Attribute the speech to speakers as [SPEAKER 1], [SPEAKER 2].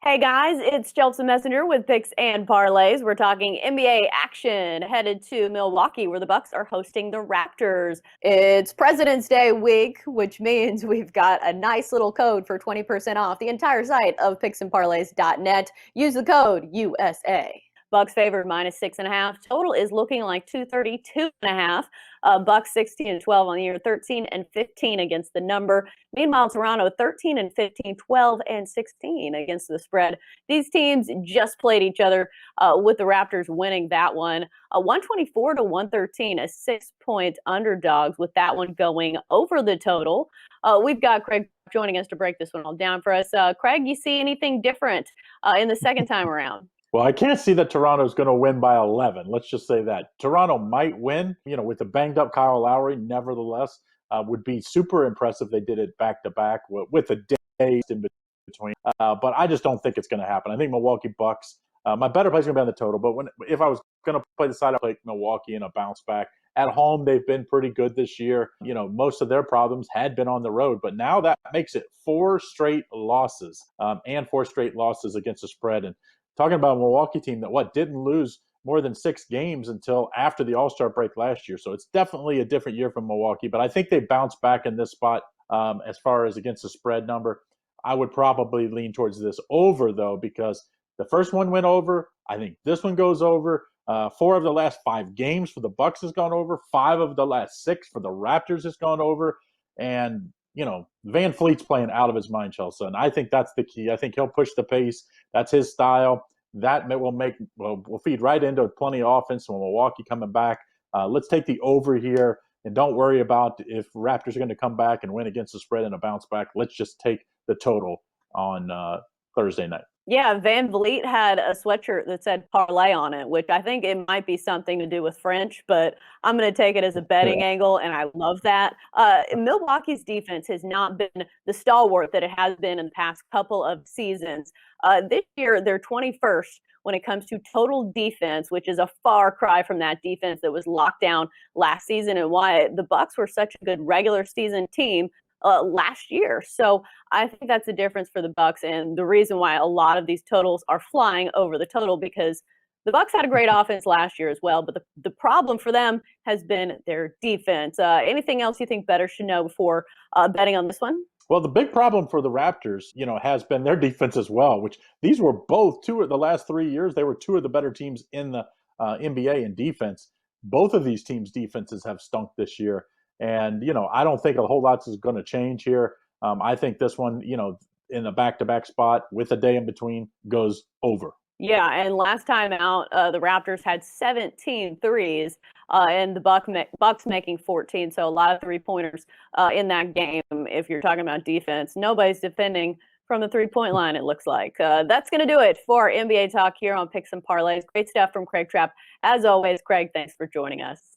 [SPEAKER 1] Hey guys, it's Chelsa Messenger with Picks and Parlays. We're talking NBA action headed to Milwaukee where the Bucks are hosting the Raptors. It's President's Day week, which means we've got a nice little code for 20% off the entire site of picksandparlays.net. Use the code USA. Bucks favored -6.5. Total is looking like 232.5. Bucks 16-12 on the year, 13-15 against the number. Meanwhile, Toronto 13-15, 12-16 against the spread. These teams just played each other, with the Raptors winning that one, 124-113, a 6-point underdogs, with that one going over the total. We've got Craig joining us to break this one all down for us. Craig, you see anything different in the second time around?
[SPEAKER 2] Well, I can't see that Toronto's going to win by 11. Let's just say that. Toronto might win, with the banged up Kyle Lowry, nevertheless, would be super impressive. They did it back to back with a day in between. But I just don't think it's going to happen. I think Milwaukee Bucks, my better play is going to be on the total. But if I was going to play the side, I'd play Milwaukee in a bounce back. At home, they've been pretty good this year. Most of their problems had been on the road, but now that makes it four straight losses and four straight losses against the spread. And talking about a Milwaukee team that didn't lose more than 6 games until after the All-Star break last year. So it's definitely a different year from Milwaukee, but I think they bounced back in this spot as far as against the spread number. I would probably lean towards this over, though, because the first one went over. I think this one goes over. 4 of the last 5 games for the Bucks has gone over. 5 of the last 6 for the Raptors has gone over. And Van Fleet's playing out of his mind, Chelsea, and I think that's the key. I think he'll push the pace. That's his style. That will feed right into plenty of offense from Milwaukee coming back. Let's take the over here, and don't worry about if Raptors are going to come back and win against the spread and a bounce back. Let's just take the total on Thursday night.
[SPEAKER 1] Yeah, Van Vliet had a sweatshirt that said parlay on it, which I think it might be something to do with French, but I'm going to take it as a betting angle, and I love that. Milwaukee's defense has not been the stalwart that it has been in the past couple of seasons. This year, they're 21st when it comes to total defense, which is a far cry from that defense that was locked down last season and why the Bucks were such a good regular season team last year. So I think that's the difference for the Bucks and the reason why a lot of these totals are flying over the total, because the Bucks had a great offense last year as well, but the problem for them has been their defense. Anything else you think better should know before betting on this one?
[SPEAKER 2] Well, the big problem for the Raptors, has been their defense as well, which these were both two of the last 3 years. They were two of the better teams in the NBA in defense. Both of these teams' defenses have stunk this year. And, I don't think a whole lot is going to change here. I think this one, in the back-to-back spot with a day in between goes over.
[SPEAKER 1] Yeah, and last time out, the Raptors had 17 threes, and the Bucks making 14. So a lot of three-pointers in that game. If you're talking about defense, nobody's defending from the three-point line, it looks like. That's going to do it for NBA talk here on Picks and Parlays. Great stuff from Craig Trapp. As always, Craig, thanks for joining us.